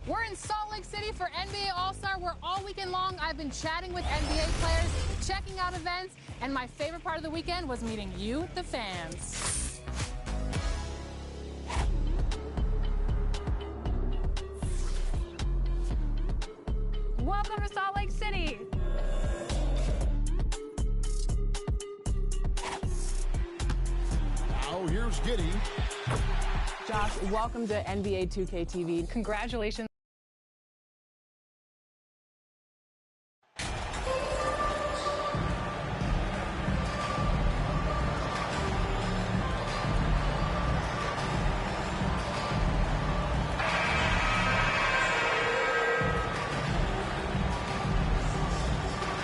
We're in Salt Lake City for NBA All-Star, where all weekend long I've been chatting with NBA players, checking out events, and my favorite part of the weekend was meeting you, the fans. Welcome to Salt Lake City. Now here's Giddy. Josh, welcome to NBA 2K TV. Congratulations.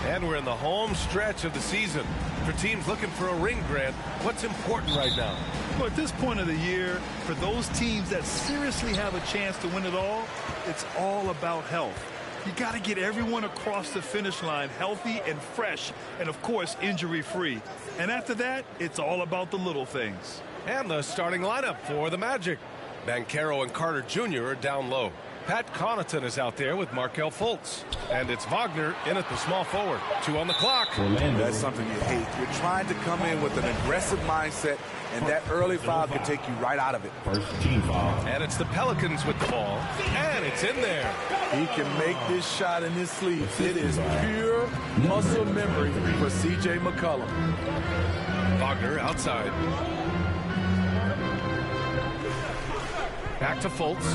And we're in the home stretch of the season. For teams looking for a ring, Grant, what's important right now? Well, at this point of the year, for those teams that seriously have a chance to win it all, it's all about health. You got to get everyone across the finish line healthy and fresh, and of course, injury-free. And after that, it's all about the little things. And the starting lineup for the Magic. Banchero and Carter Jr. are down low. Pat Connaughton is out there with Markelle Fultz. And it's Wagner in at the small forward. 2 on the clock. That's something you hate. You're trying to come in with an aggressive mindset, and that early foul can take you right out of it. First team foul. And it's the Pelicans with the ball. And it's in there. He can make this shot in his sleeves. It is pure muscle memory for C.J. McCollum. Wagner outside. Back to Fultz.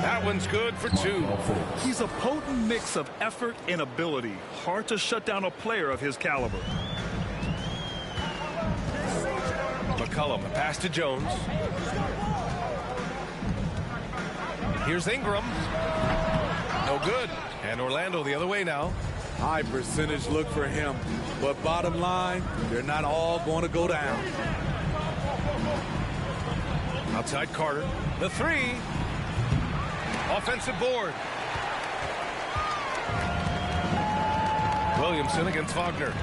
That one's good for 2. He's a potent mix of effort and ability. Hard to shut down a player of his caliber. McCollum, a pass to Jones. Here's Ingram. No good. And Orlando the other way now. High percentage look for him. But bottom line, they're not all going to go down. Outside Carter. The 3. Offensive board. Williamson against Wagner.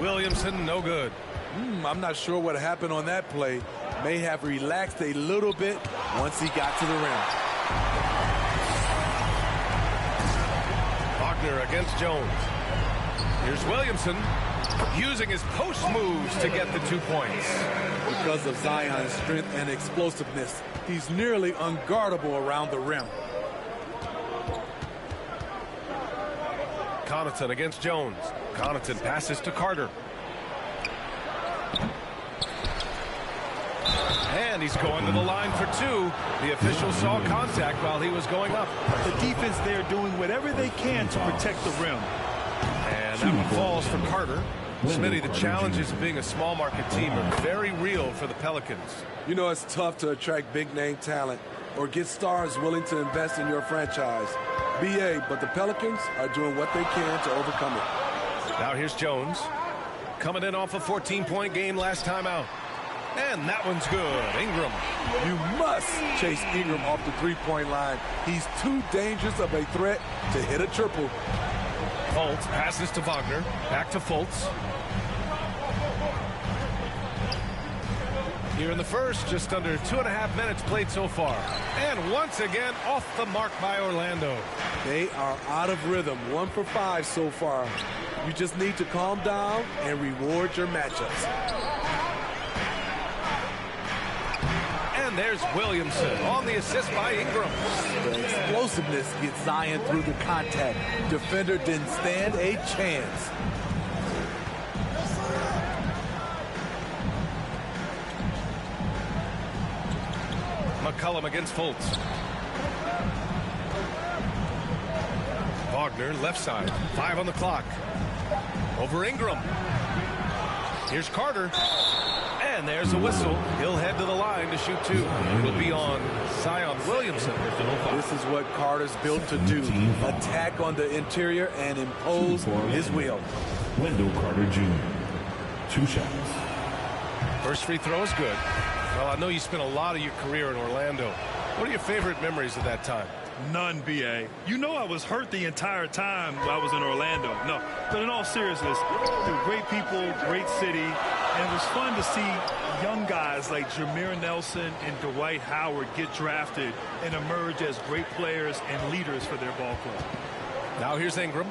Williamson, no good. I'm not sure what happened on that play. May have relaxed a little bit once he got to the rim. Wagner against Jones. Here's Williamson using his post moves to get the 2 points. Because of Zion's strength and explosiveness, he's nearly unguardable around the rim. Connaughton against Jones. Connaughton passes to Carter. And he's going to the line for 2. The official saw contact while he was going up. The defense there doing whatever they can to protect the rim. And that one falls for Carter. Smitty, the challenges of being a small market team are very real for the Pelicans. You know, it's tough to attract big name talent or get stars willing to invest in your franchise. BA, but the Pelicans are doing what they can to overcome it. Now here's Jones. Coming in off a 14-point game last time out. And that one's good. Ingram. You must chase Ingram off the three-point line. He's too dangerous of a threat to hit a triple. Fultz passes to Wagner. Back to Fultz. Here in the first, just under 2.5 minutes played so far. And once again, off the mark by Orlando. They are out of rhythm. 1 for 5 so far. You just need to calm down and reward your matchups. And there's Williamson on the assist by Ingram. The explosiveness gets Zion through the contact. Defender didn't stand a chance. McCollum against Fultz. Wagner left side. 5 on the clock. Over Ingram. Here's Carter. And there's a whistle. He'll head to the line to shoot 2. It'll be on Zion Williamson. This is what Carter's built to do. Attack on the interior and impose his will. Wendell Carter Jr. 2 shots. First free throw is good. Well, I know you spent a lot of your career in Orlando. What are your favorite memories of that time? None, B.A. You know I was hurt the entire time I was in Orlando. No, but in all seriousness, they're great people, great city, And it was fun to see young guys like Jameer Nelson and Dwight Howard get drafted and emerge as great players and leaders for their ball club. Now here's Ingram.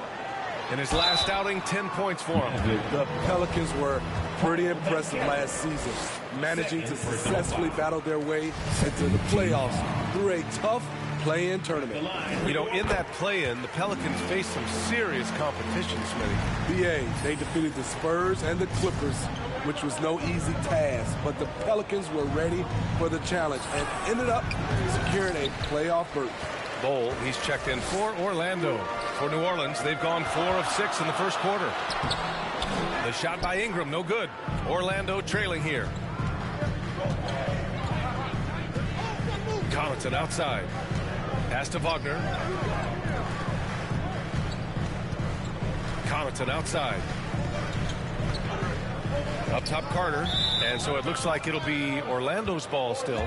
In his last outing, 10 points for him. The Pelicans were pretty impressive last season, managing to successfully battle their way into the playoffs through a tough play-in tournament. You know, in that play-in, the Pelicans faced some serious competition, Smitty. BA, they defeated the Spurs and the Clippers, which was no easy task, but the Pelicans were ready for the challenge and ended up securing a playoff berth. Bowl, he's checked in for Orlando. For New Orleans, they've gone 4 of 6 in the first quarter. The shot by Ingram, no good. Orlando trailing here. Connaughton outside. Pass to Wagner. Connaughton outside. Up top Carter. And so it looks like it'll be Orlando's ball still.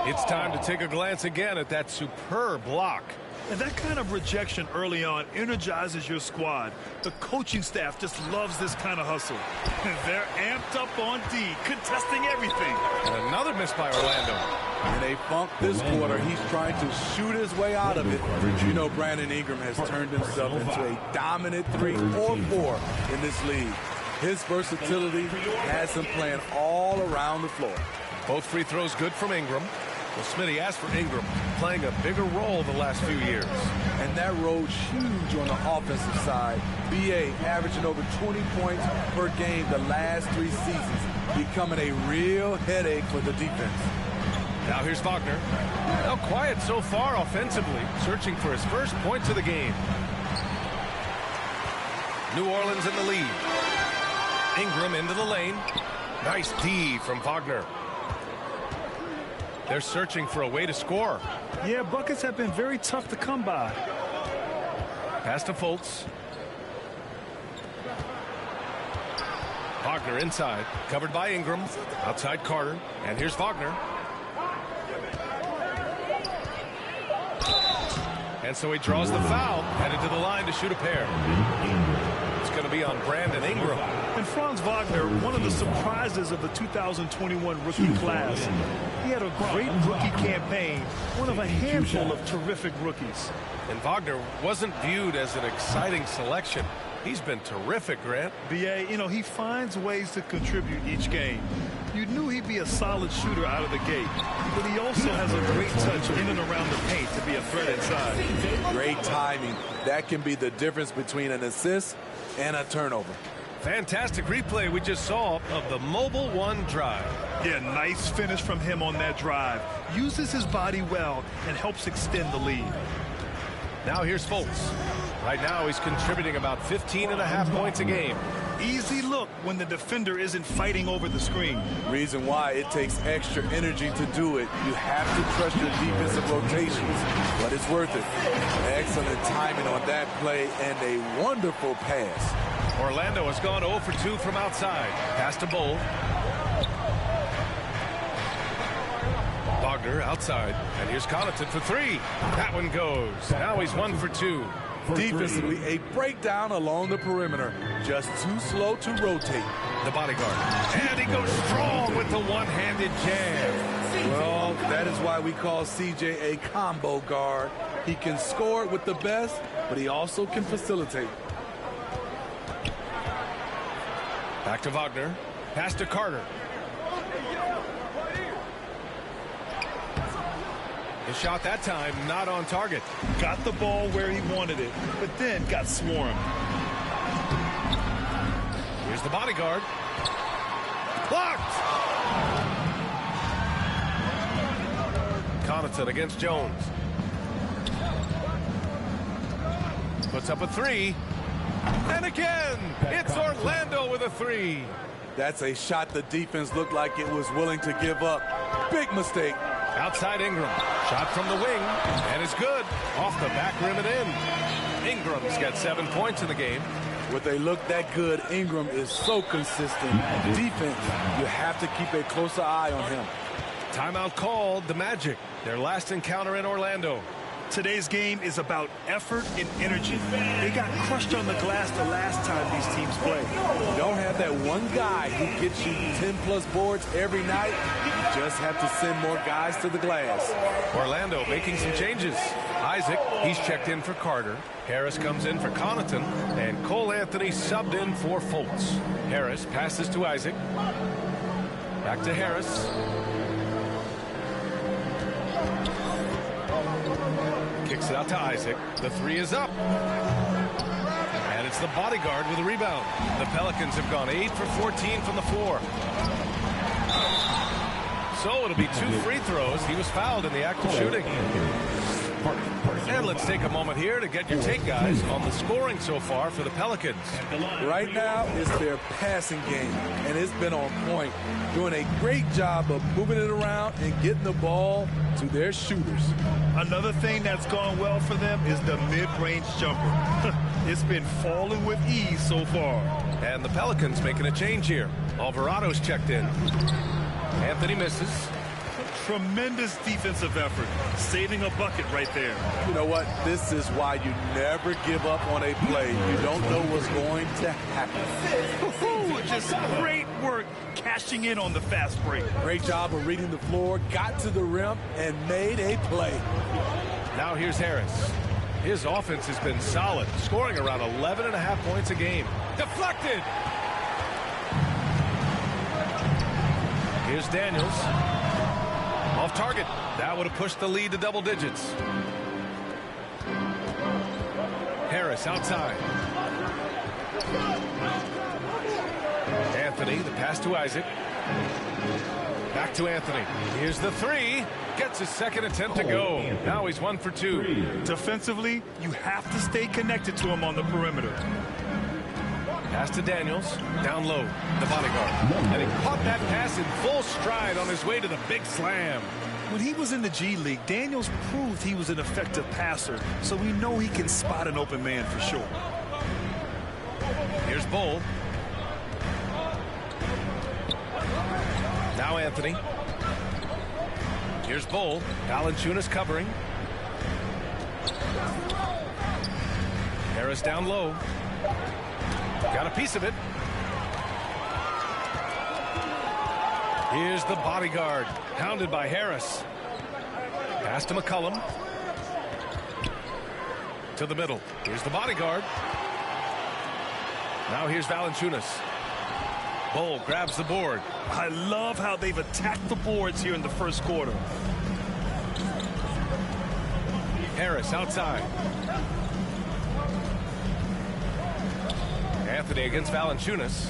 It's time to take a glance again at that superb block. And that kind of rejection early on energizes your squad. The coaching staff just loves this kind of hustle. They're amped up on D, contesting everything. And another miss by Orlando. In a funk this quarter, he's trying to shoot his way out of it. You know, Brandon Ingram has turned himself into a dominant 3 or 4 in this league. His versatility has him playing all around the floor. Both free throws good from Ingram. Well, Smitty asked for Ingram playing a bigger role the last few years. And that role's huge on the offensive side. BA averaging over 20 points per game the last 3 seasons, becoming a real headache for the defense. Now here's Wagner. Now quiet so far offensively, searching for his first points of the game. New Orleans in the lead. Ingram into the lane. Nice D from Wagner. They're searching for a way to score. Yeah, buckets have been very tough to come by. Pass to Fultz. Wagner inside, covered by Ingram. Outside Carter, and here's Wagner. And so he draws the foul, headed to the line to shoot a pair. It's going to be on Brandon Ingram. And Franz Wagner, one of the surprises of the 2021 rookie class. He had a great rookie campaign, one of a handful of terrific rookies. And Wagner wasn't viewed as an exciting selection. He's been terrific, Grant. BA, you know, he finds ways to contribute each game. You knew he'd be a solid shooter out of the gate, but he also has a great touch in and around the paint to be a threat inside. Great timing. That can be the difference between an assist and a turnover. Fantastic replay we just saw of the Mobile One drive. Yeah, nice finish from him on that drive. Uses his body well and helps extend the lead. Now here's Fultz. Right now he's contributing about 15.5 points a game. Easy look when the defender isn't fighting over the screen. Reason why it takes extra energy to do it. You have to trust your defensive rotations, but it's worth it. Excellent timing on that play and a wonderful pass. Orlando has gone 0 for 2 from outside. Pass to Bowl. Wagner outside. And here's Connaughton for 3. That one goes. Now he's 1 for 2. Defensively, a breakdown along the perimeter. Just too slow to rotate. The bodyguard. And he goes strong with the one-handed jam. Well, that is why we call CJ a combo guard. He can score with the best, but he also can facilitate. Back to Wagner. Pass to Carter. His shot that time not on target. Got the ball where he wanted it, but then got swarmed. Here's the bodyguard. Blocked! Connaughton against Jones. Puts up a 3. And again, it's Orlando with a 3. That's a shot the defense looked like it was willing to give up. Big mistake. Outside Ingram. Shot from the wing. And it's good. Off the back rim and in. Ingram's got 7 points in the game. With a look that good, Ingram is so consistent. Defense, you have to keep a closer eye on him. Timeout called. The Magic. Their last encounter in Orlando. Today's game is about effort and energy. They got crushed on the glass the last time these teams played. You don't have that one guy who gets you 10-plus boards every night. You just have to send more guys to the glass. Orlando making some changes. Isaac, he's checked in for Carter. Harris comes in for Connaughton. And Cole Anthony subbed in for Fultz. Harris passes to Isaac. Back to Harris. Kicks it out to Isaac. The three is up. And it's the bodyguard with a rebound. The Pelicans have gone 8 for 14 from the floor. So it'll be 2 free throws. He was fouled in the act of shooting. And let's take a moment here to get your take, guys, on the scoring so far for the Pelicans. Right now, it's their passing game, and it's been on point. Doing a great job of moving it around and getting the ball to their shooters. Another thing that's gone well for them is the mid-range jumper. It's been falling with ease so far. And the Pelicans making a change here. Alvarado's checked in. Anthony misses. Tremendous defensive effort, saving a bucket right there. You know what? This is why you never give up on a play. You don't know what's going to happen. Just great work cashing in on the fast break. Great job of reading the floor, got to the rim, and made a play. Now here's Harris. His offense has been solid, scoring around 11.5 points a game. Deflected! Here's Daniels. Off target. That would have pushed the lead to double digits. Harris outside. Anthony, the pass to Isaac. Back to Anthony. Here's the three. Gets his second attempt to go. Now he's 1 for 2. Defensively, you have to stay connected to him on the perimeter. Pass to Daniels. Down low. The bodyguard. And he caught that pass in full stride on his way to the big slam. When he was in the G League, Daniels proved he was an effective passer, so we know he can spot an open man for sure. Here's Bull. Now Anthony. Here's Bull. Valanciunas covering. Harris down low. Got a piece of it. Here's the bodyguard. Hounded by Harris. Pass to McCollum. To the middle. Here's the bodyguard. Now here's Valanciunas. Bull grabs the board. I love how they've attacked the boards here in the first quarter. Harris outside. Anthony against Valanciunas.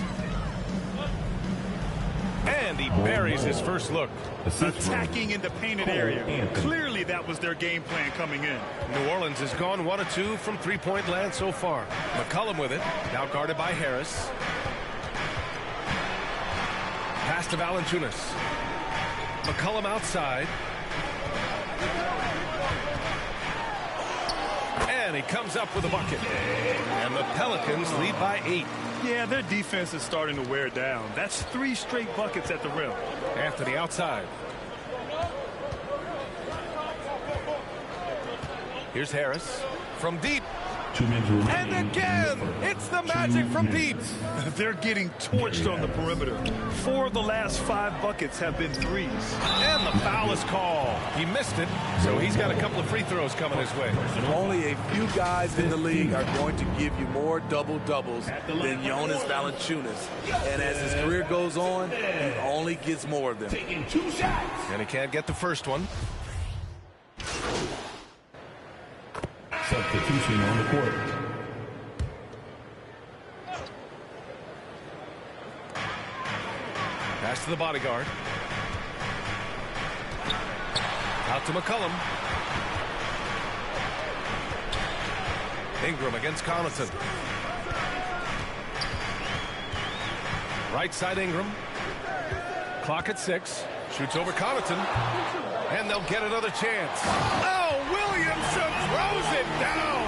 And he buries his first look. Attacking in the painted area. Clearly that was their game plan coming in. New Orleans has gone 1 of 2 from three-point land so far. McCollum with it. Now guarded by Harris. Pass to Valanciunas. McCollum outside. And he comes up with a bucket. And the Pelicans lead by 8. Yeah, their defense is starting to wear down. That's 3 straight buckets at the rim. Anthony outside. Here's Harris from deep. 2 minutes remaining. And again, it's the magic from deep. They're getting torched on the perimeter. 4 of the last 5 buckets have been threes. And the foul is called. He missed it, so he's got a couple of free throws coming his way. Only a few guys in the league are going to give you more double-doubles than Jonas Valanciunas. And as his career goes on, he only gets more of them. Taking 2 shots. And he can't get the first one. Substitution on the court. Pass to the bodyguard. Out to McCollum. Ingram against Connaughton. Right side Ingram. Clock at 6. Shoots over Connaughton. And they'll get another chance. Oh, Williamson throws it down.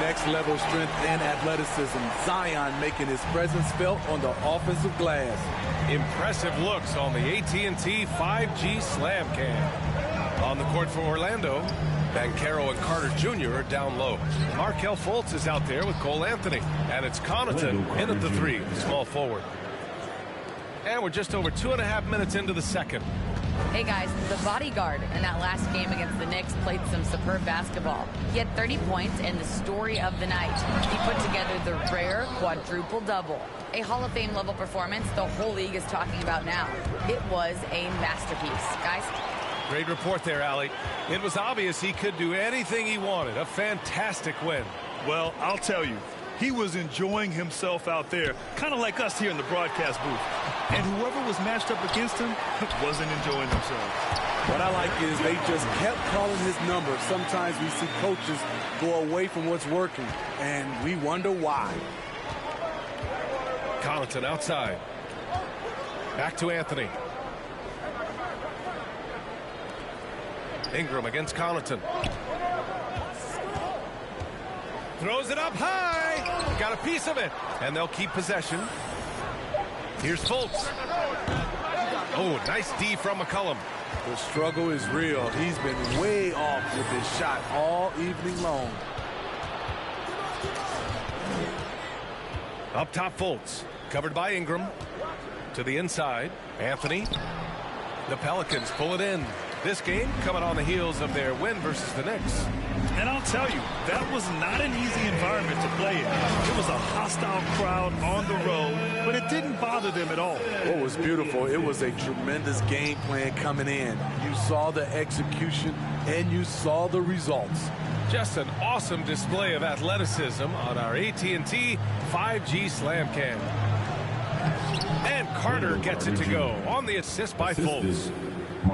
Next level strength and athleticism. Zion making his presence felt on the offensive glass. Impressive looks on the AT&T 5G Slam Cam. On the court for Orlando, Banchero and Carter Jr. are down low. Markelle Fultz is out there with Cole Anthony. And it's Connaughton in at the 3, small forward. And we're just over 2.5 minutes into the second. Hey guys, the bodyguard in that last game against the Knicks played some superb basketball. He had 30 points and the story of the night. He put together the rare quadruple-double. A Hall of Fame level performance the whole league is talking about now. It was a masterpiece. Guys? Great report there, Allie. It was obvious he could do anything he wanted. A fantastic win. Well, I'll tell you, he was enjoying himself out there, kind of like us here in the broadcast booth. And whoever was matched up against him wasn't enjoying themselves. What I like is they just kept calling his number. Sometimes we see coaches go away from what's working, and we wonder why. Connaughton outside. Back to Anthony. Ingram against Connaughton. Throws it up high. Got a piece of it. And they'll keep possession. Here's Fultz. Oh, nice D from McCollum. The struggle is real. He's been way off with his shot all evening long. Up top, Fultz. Covered by Ingram. To the inside. Anthony. The Pelicans pull it in. This game coming on the heels of their win versus the Knicks. And I'll tell you, that was not an easy environment to play in. It was a hostile crowd on the road, but it didn't bother them at all. What was beautiful, it was a tremendous game plan coming in. You saw the execution, and you saw the results. Just an awesome display of athleticism on our AT&T 5G Slam Cam. And Carter gets it to go on the assist by Fultz.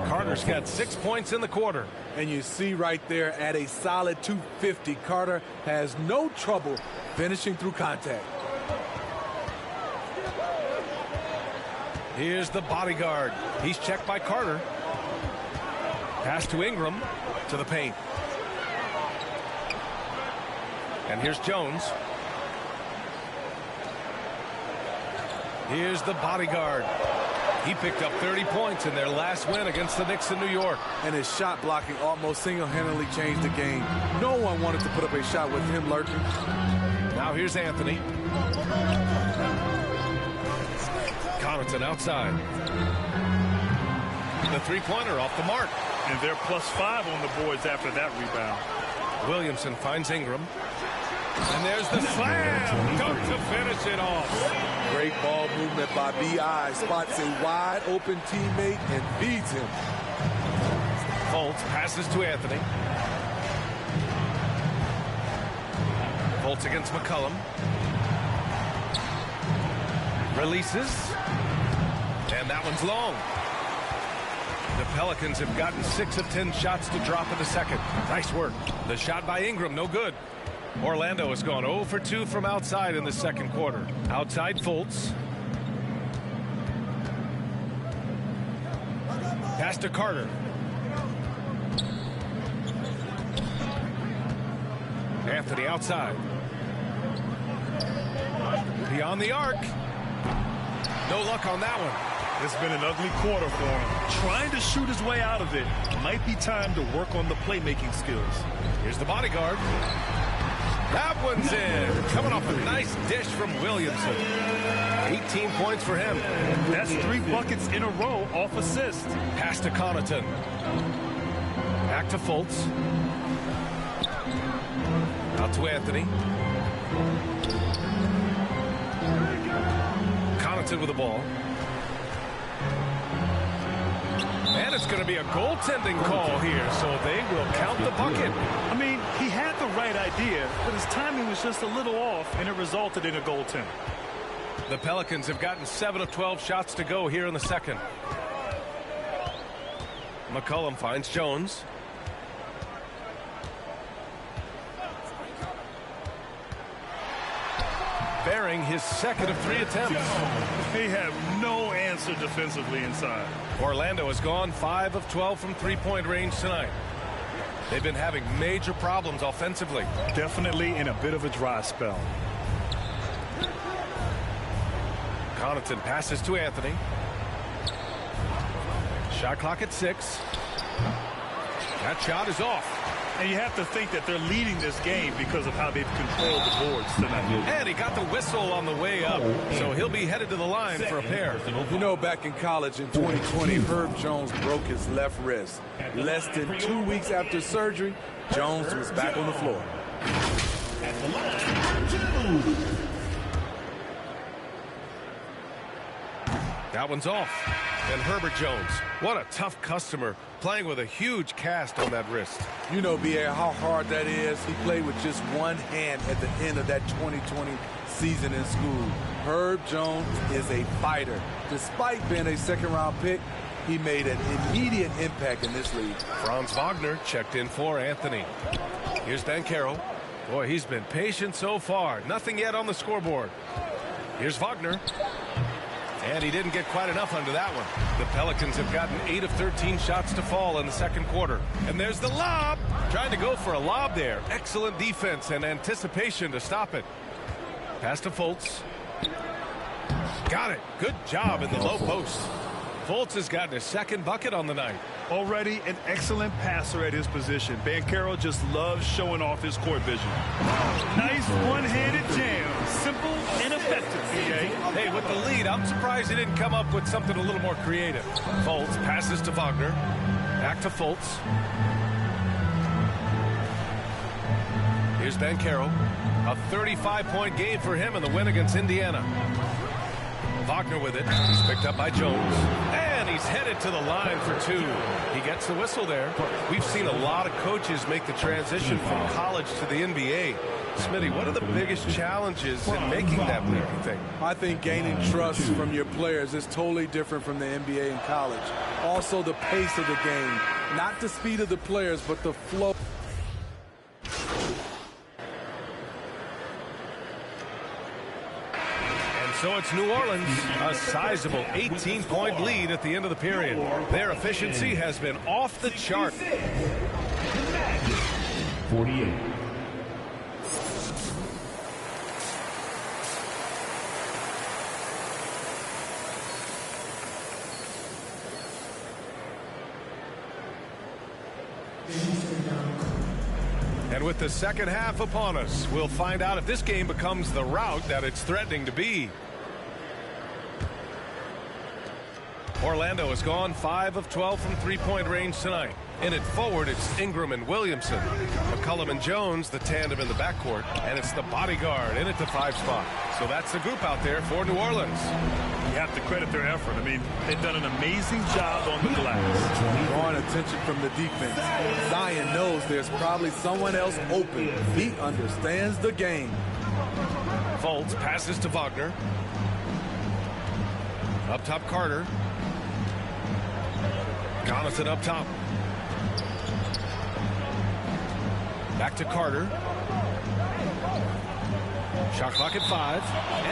Carter's got 6 points in the quarter. And you see right there at a solid 250, Carter has no trouble finishing through contact. Here's the bodyguard. He's checked by Carter. Pass to Ingram to the paint. And here's Jones. Here's the bodyguard. He picked up 30 points in their last win against the Knicks in New York. And his shot blocking almost single-handedly changed the game. No one wanted to put up a shot with him lurking. Now here's Anthony. Connaughton outside. The three-pointer off the mark. And they're +5 on the boards after that rebound. Williamson finds Ingram. And there's the slam. Dunk to finish it off. Great ball movement by B.I. Spots a wide-open teammate and feeds him. Fultz passes to Anthony. Fultz against McCollum. Releases. And that one's long. The Pelicans have gotten 6 of 10 shots to drop in the second. Nice work. The shot by Ingram, no good. Orlando has gone 0 for 2 from outside in the second quarter. Outside Fultz. Pass to Carter. Anthony outside. Beyond the arc. No luck on that one. It's been an ugly quarter for him. Trying to shoot his way out of it. Might be time to work on the playmaking skills. Here's the bodyguard. That one's in. Coming off a nice dish from Williamson. 18 points for him. That's 3 buckets in a row off assist. Pass to Connaughton. Back to Fultz. Out to Anthony. Connaughton with the ball. And it's going to be a goaltending call here, so they will count the bucket. I mean, he had the right idea, but his timing was just a little off, and it resulted in a goaltend. The Pelicans have gotten 7 of 12 shots to go here in the second. McCollum finds Jones. Bearing his second of 3 attempts. They have no answer defensively inside. Orlando has gone 5 of 12 from three-point range tonight. They've been having major problems offensively. Definitely in a bit of a dry spell. Connaughton passes to Anthony. Shot clock at 6. That shot is off. And you have to think that they're leading this game because of how they've controlled the boards tonight. And he got the whistle on the way up, so he'll be headed to the line for a pair. You know, back in college in 2020, Herb Jones broke his left wrist. Less than 2 weeks after surgery, Jones was back on the floor. At the line, 2. That one's off. And Herbert Jones, what a tough customer, playing with a huge cast on that wrist. You know, B.A., how hard that is. He played with just one hand at the end of that 2020 season in school. Herb Jones is a fighter. Despite being a second-round pick, he made an immediate impact in this league. Franz Wagner checked in for Anthony. Here's Banchero. Boy, he's been patient so far. Nothing yet on the scoreboard. Here's Wagner. And he didn't get quite enough under that one. The Pelicans have gotten 8 of 13 shots to fall in the second quarter. And there's the lob. Trying to go for a lob there. Excellent defense and anticipation to stop it. Pass to Fultz. Got it. Good job in the low post. Fultz has gotten his second bucket on the night. Already an excellent passer at his position. Banchero just loves showing off his court vision. Nice one-handed jam. Simple and effective, B.A. Hey, with the lead, I'm surprised he didn't come up with something a little more creative. Fultz passes to Wagner. Back to Fultz. Here's Banchero. A 35-point game for him in the win against Indiana. Wagner with it. He's picked up by Jones. And he's headed to the line for 2. He gets the whistle there. We've seen a lot of coaches make the transition from college to the NBA. Smitty, what are the biggest challenges in making that leaping thing? I think gaining trust from your players is totally different from the NBA and college. Also, the pace of the game. Not the speed of the players, but the flow. So it's New Orleans, a sizable 18-point lead at the end of the period. Their efficiency has been off the chart. 48. And with the second half upon us, we'll find out if this game becomes the rout that it's threatening to be. Orlando has gone 5 of 12 from three-point range tonight. In it forward, it's Ingram and Williamson. McCollum and Jones, the tandem in the backcourt. And it's the bodyguard in at the 5 spot. So that's the group out there for New Orleans. You have to credit their effort. I mean, they've done an amazing job on the glass. Drawing attention from the defense. Zion knows there's probably someone else open. He understands the game. Fultz passes to Wagner. Up top, Carter. Connaughton up top. Back to Carter. Shot clock at 5.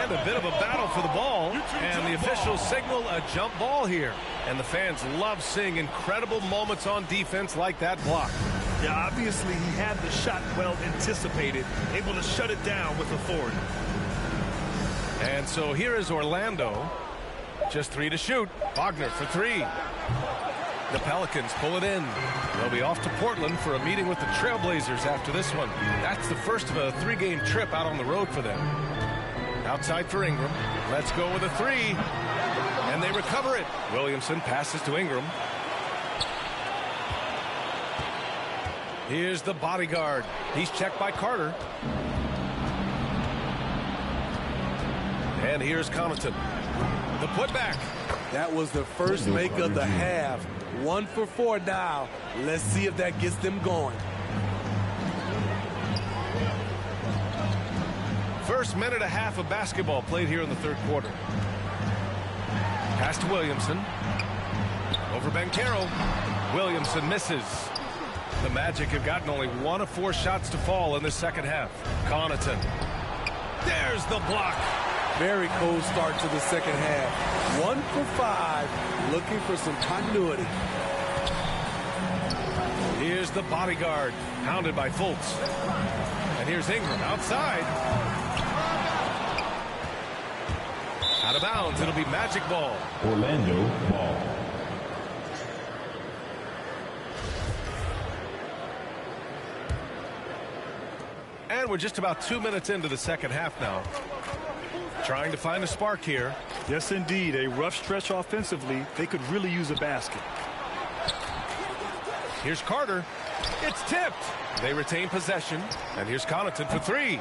And a bit of a battle for the ball. And the officials signal a jump ball here. And the fans love seeing incredible moments on defense like that block. Yeah, obviously he had the shot well anticipated, able to shut it down with authority. And so here is Orlando. Just 3 to shoot. Wagner for 3. The Pelicans pull it in. They'll be off to Portland for a meeting with the Trailblazers after this one. That's the first of a 3-game trip out on the road for them. Outside for Ingram. Let's go with a 3. And they recover it. Williamson passes to Ingram. Here's the bodyguard. He's checked by Carter. And here's Connaughton. The putback. That was the first make of the half. 1 for 4 now. Let's see if that gets them going. First minute and a half of basketball played here in the third quarter. Pass to Williamson. Over Banchero. Williamson misses. The Magic have gotten only 1 of 4 shots to fall in the second half. Connaughton. There's the block. Very cold start to the second half. 1 for 5, looking for some continuity. Here's the bodyguard, hounded by Fultz. And here's Ingram outside. Out of bounds, it'll be Magic ball. Orlando ball. And we're just about 2 minutes into the second half now. Trying to find a spark here. Yes, indeed. A rough stretch offensively. They could really use a basket. Here's Carter. It's tipped. They retain possession. And here's Connaughton for three.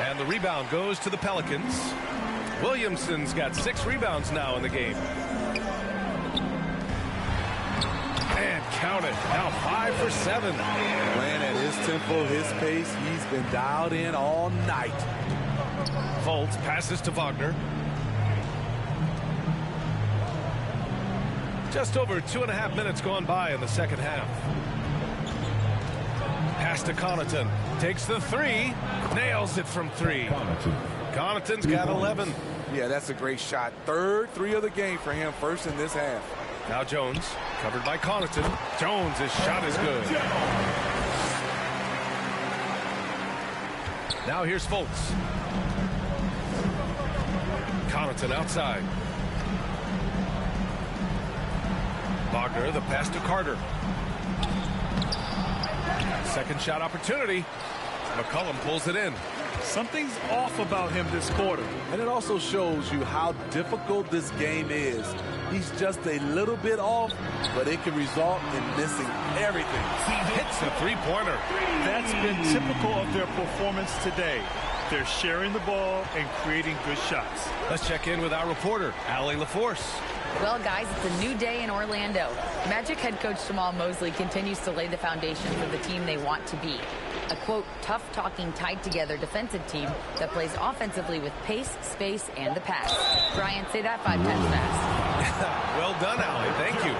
And the rebound goes to the Pelicans. Williamson's got 6 rebounds now in the game. And count it. Now 5 for 7. Playing at his tempo, his pace. He's been dialed in all night. Fultz passes to Wagner. Just over 2.5 minutes gone by in the second half. Pass to Connaughton. Takes the three. Nails it from 3. Connaughton's got 11. Yeah, that's a great shot. Third 3 of the game for him, first in this half. Now Jones, covered by Connaughton. Jones' shot is good. Now here's Fultz. Connaughton outside. Wagner, the pass to Carter. Second shot opportunity. McCollum pulls it in. Something's off about him this quarter. And it also shows you how difficult this game is. He's just a little bit off, but it can result in missing everything. He hits the three-pointer. That's been typical of their performance today. They're sharing the ball and creating good shots. Let's check in with our reporter, Allie LaForce. Well, guys, it's a new day in Orlando. Magic head coach Jamal Mosley continues to lay the foundation for the team they want to be. A, quote, tough-talking, tied-together defensive team that plays offensively with pace, space, and the pass. Brian, say that 5 times fast. Well done, Allie. Thank you.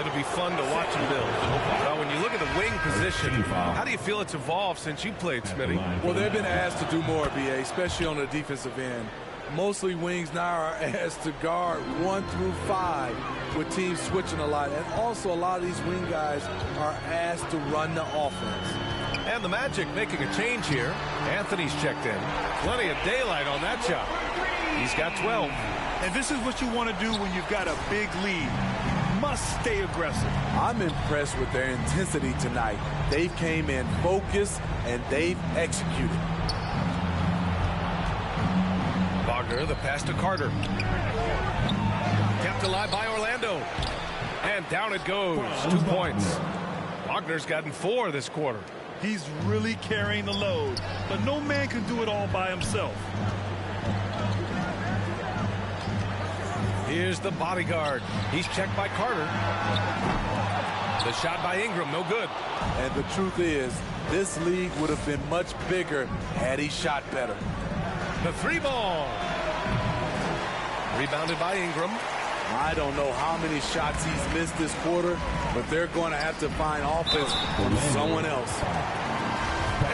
It'll be fun to watch him build. Well, when you look at the wing position, how do you feel it's evolved since you played, Smitty? Well, they've been asked to do more, BA, especially on the defensive end. Mostly wings now are asked to guard 1 through 5 with teams switching a lot. And also a lot of these wing guys are asked to run the offense. And the Magic making a change here. Anthony's checked in. Plenty of daylight on that shot. He's got 12. And this is what you want to do when you've got a big lead. Must stay aggressive. I'm impressed with their intensity tonight. They came in focused and they've executed. Wagner, the pass to Carter. Kept alive by Orlando. And down it goes. 2 points. Wagner's gotten 4 this quarter. He's really carrying the load, but no man can do it all by himself. Here's the bodyguard. He's checked by Carter. The shot by Ingram, no good. And the truth is, this league would have been much bigger had he shot better. The 3 ball. Rebounded by Ingram. I don't know how many shots he's missed this quarter, but they're going to have to find offense from someone else.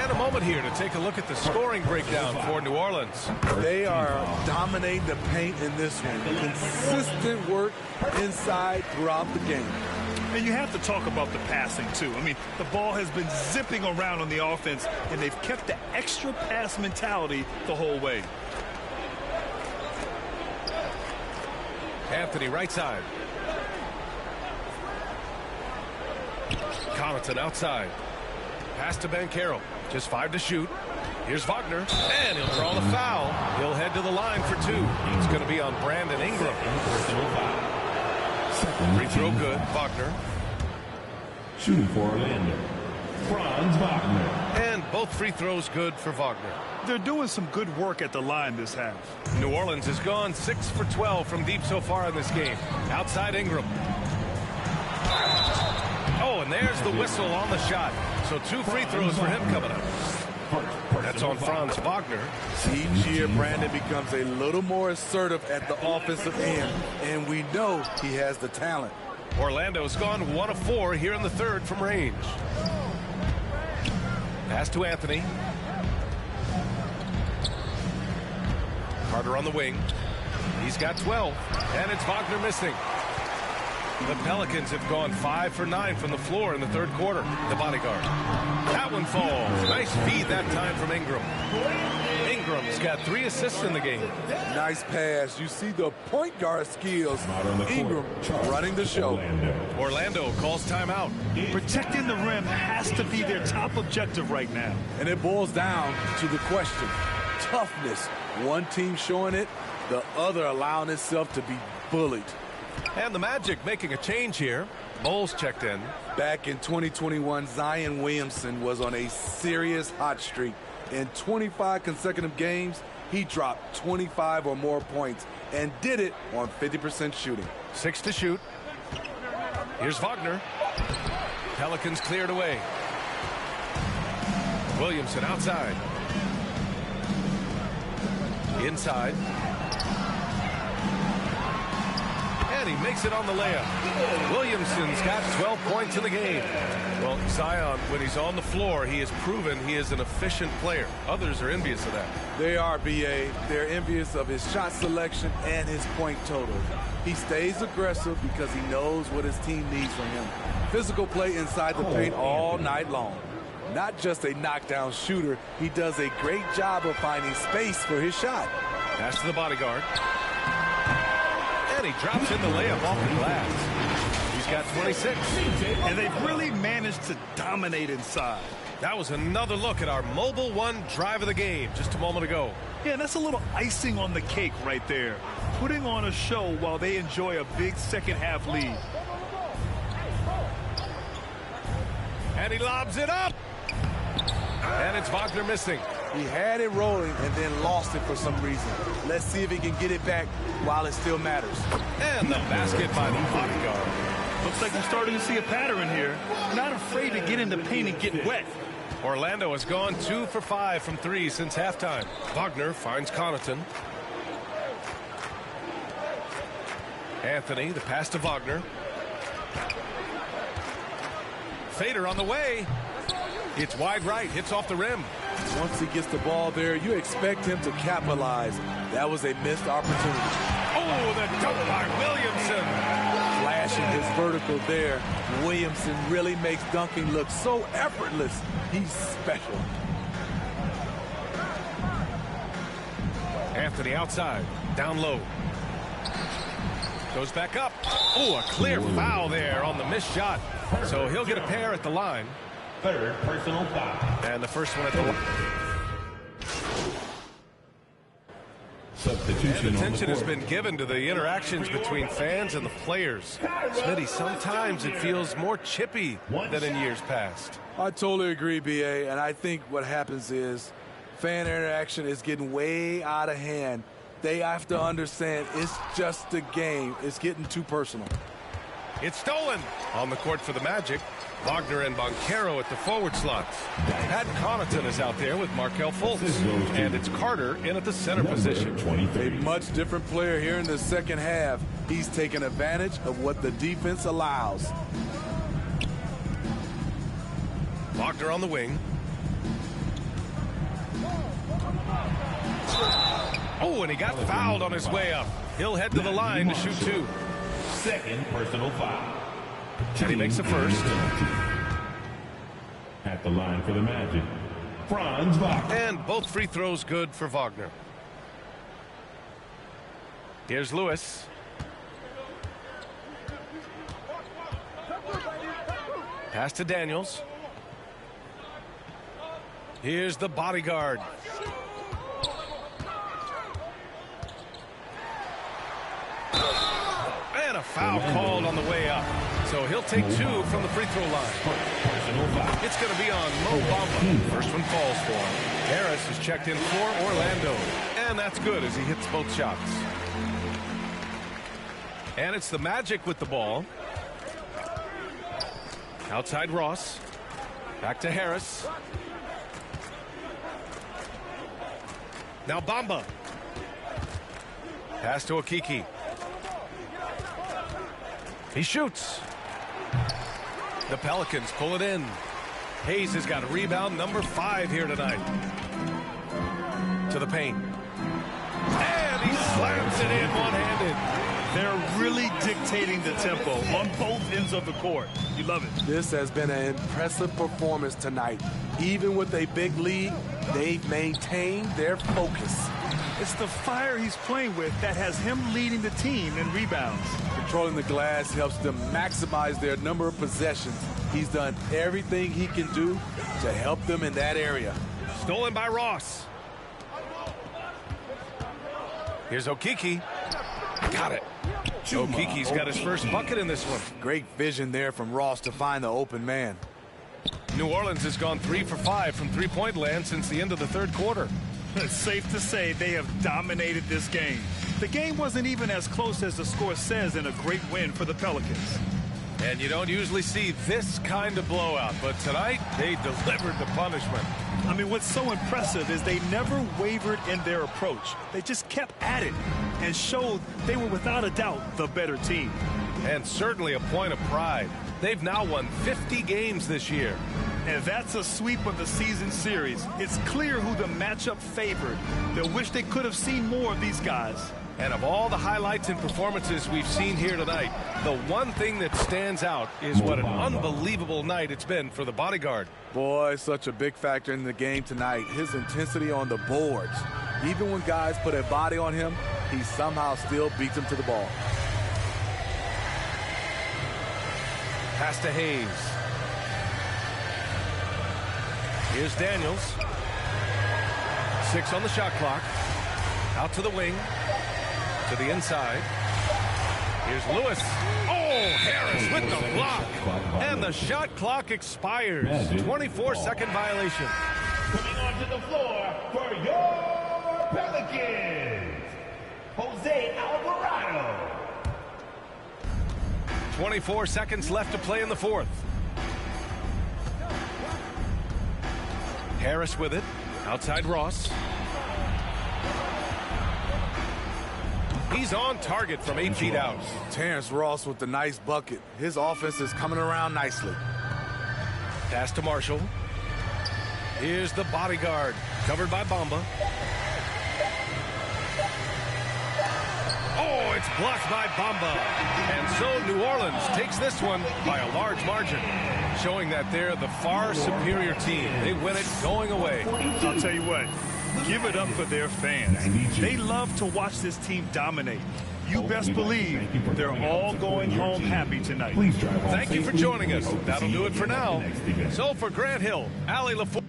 And a moment here to take a look at the scoring breakdown for New Orleans. They are dominating the paint in this one. Consistent work inside throughout the game. And you have to talk about the passing, too. I mean, the ball has been zipping around on the offense, and they've kept the extra pass mentality the whole way. Anthony right side. Connaughton outside. Pass to Banchero. Just 5 to shoot. Here's Wagner. And he'll draw the foul. He'll head to the line for 2. It's going to be on Brandon Ingram. Free throw good. Wagner. Shooting for Orlando, Franz Wagner. And both free throws good for Wagner. They're doing some good work at the line this half. New Orleans has gone 6 for 12 from deep so far in this game. Outside Ingram. Oh, and there's the whistle on the shot. So 2 free throws for him coming up. That's on Franz Wagner. Each year, Brandon becomes a little more assertive at the offensive end, and we know he has the talent. Orlando's gone 1 of 4 here in the third from range. Pass to Anthony. Carter on the wing. He's got 12, and it's Wagner missing. The Pelicans have gone 5 for 9 from the floor in the third quarter. The bodyguard. That one falls. Nice feed that time from Ingram. Ingram Ingram's got 3 assists in the game. Nice pass. You see the point guard skills. Ingram running the show. Orlando calls timeout. Protecting the rim has to be their top objective right now. And it boils down to the question. Toughness. One team showing it, the other allowing itself to be bullied. And the Magic making a change here. Bowles checked in. Back in 2021, Zion Williamson was on a serious hot streak. In 25 consecutive games, he dropped 25 or more points and did it on 50% shooting. 6 to shoot. Here's Wagner. Pelicans cleared away. Williamson outside. Inside. And he makes it on the layup. Williamson's got 12 points in the game. Well, Zion, when he's on the floor, he has proven he is an efficient player. Others are envious of that. They are, BA. They're envious of his shot selection and his point total. He stays aggressive because he knows what his team needs from him. Physical play inside the paint all night long. Not just a knockdown shooter, he does a great job of finding space for his shot. Pass to the bodyguard. And he drops in the layup off the glass. He's got 26. And they've really managed to dominate inside. That was another look at our Mobile One drive of the game just a moment ago. Yeah, that's a little icing on the cake right there. Putting on a show while they enjoy a big second-half lead. And he lobs it up. And it's Wagner missing. He had it rolling and then lost it for some reason. Let's see if he can get it back while it still matters. And the basket by the bodyguard. Looks like we're starting to see a pattern here. Not afraid to get in the paint and get wet. Orlando has gone 2 for 5 from 3 since halftime. Wagner finds Connaughton. Anthony, the pass to Wagner. Fader on the way. It's wide right, hits off the rim. Once he gets the ball there, you expect him to capitalize. That was a missed opportunity. Oh, the dunk by Williamson. Flashing his vertical there. Williamson really makes dunking look so effortless. He's special. Anthony outside, down low. Goes back up. Oh, a clear foul there on the missed shot. So he'll get a pair at the line. Third personal foul. And the first one at the line. Substitution And on attention the has court. been given to the interactions between fans and the players. Smitty, sometimes it feels more chippy than in years past. I totally agree, BA, and I think what happens is fan interaction is getting way out of hand. They have to understand it's just a game. It's getting too personal. It's stolen on the court for the Magic. Wagner and Banchero at the forward slots. Pat Connaughton is out there with Markelle Fultz. And it's Carter in at the center position. A much different player here in the second half. He's taking advantage of what the defense allows. Wagner on the wing. Oh, and he got fouled on his way up. He'll head to the line to shoot 2. Second personal foul. And he makes the first. At the line for the Magic, Franz Wagner. And both free throws good for Wagner. Here's Lewis. Pass to Daniels. Here's the bodyguard. And a foul called on the way up. So he'll take 2 from the free throw line. It's going to be on Mo Bamba. First one falls for him. Harris is checked in for Orlando. And that's good as he hits both shots. And it's the Magic with the ball. Outside Ross. Back to Harris. Now Bamba. Pass to Okiki. He shoots. The Pelicans pull it in. Hayes has got a rebound, number 5 here tonight. To the paint. And he slams it in one-handed. They're really dictating the tempo on both ends of the court. You love it. This has been an impressive performance tonight. Even with a big lead, they've maintained their focus. It's the fire he's playing with that has him leading the team in rebounds. Controlling the glass helps them maximize their number of possessions. He's done everything he can do to help them in that area. Stolen by Ross. Here's Okiki. Got it. Okiki's got his first bucket in this one. Great vision there from Ross to find the open man. New Orleans has gone 3 for 5 from three-point land since the end of the third quarter. It's safe to say they have dominated this game. The game wasn't even as close as the score says in a great win for the Pelicans. And you don't usually see this kind of blowout, but tonight they delivered the punishment. I mean, what's so impressive is they never wavered in their approach. They just kept at it and showed they were without a doubt the better team. And certainly a point of pride. They've now won 50 games this year. And that's a sweep of the season series. It's clear who the matchup favored. They'll wish they could have seen more of these guys. And of all the highlights and performances we've seen here tonight, the one thing that stands out is what an unbelievable night it's been for the bodyguard. Boy, such a big factor in the game tonight. His intensity on the boards. Even when guys put a body on him, he somehow still beats them to the ball. Pass to Hayes. Here's Daniels. 6 on the shot clock. Out to the wing. To the inside. Here's Lewis. Oh, Harris with the block. And the shot clock expires. 24-second violation. Coming onto the floor for your Pelicans, Jose Alvarado. 24 seconds left to play in the fourth. Harris with it. Outside Ross. He's on target from 8 feet out. Terrence Ross with the nice bucket. His offense is coming around nicely. Pass to Marshall. Here's the bodyguard. Covered by Bamba. Oh, it's blocked by Bamba. And so New Orleans takes this one by a large margin, showing that they're the far superior team. They win it going away. I'll tell you what, give it up for their fans. They love to watch this team dominate. You best believe they're all going home happy tonight. Thank you for joining us. That'll do it for now. So for Grant Hill, Allie LaForge.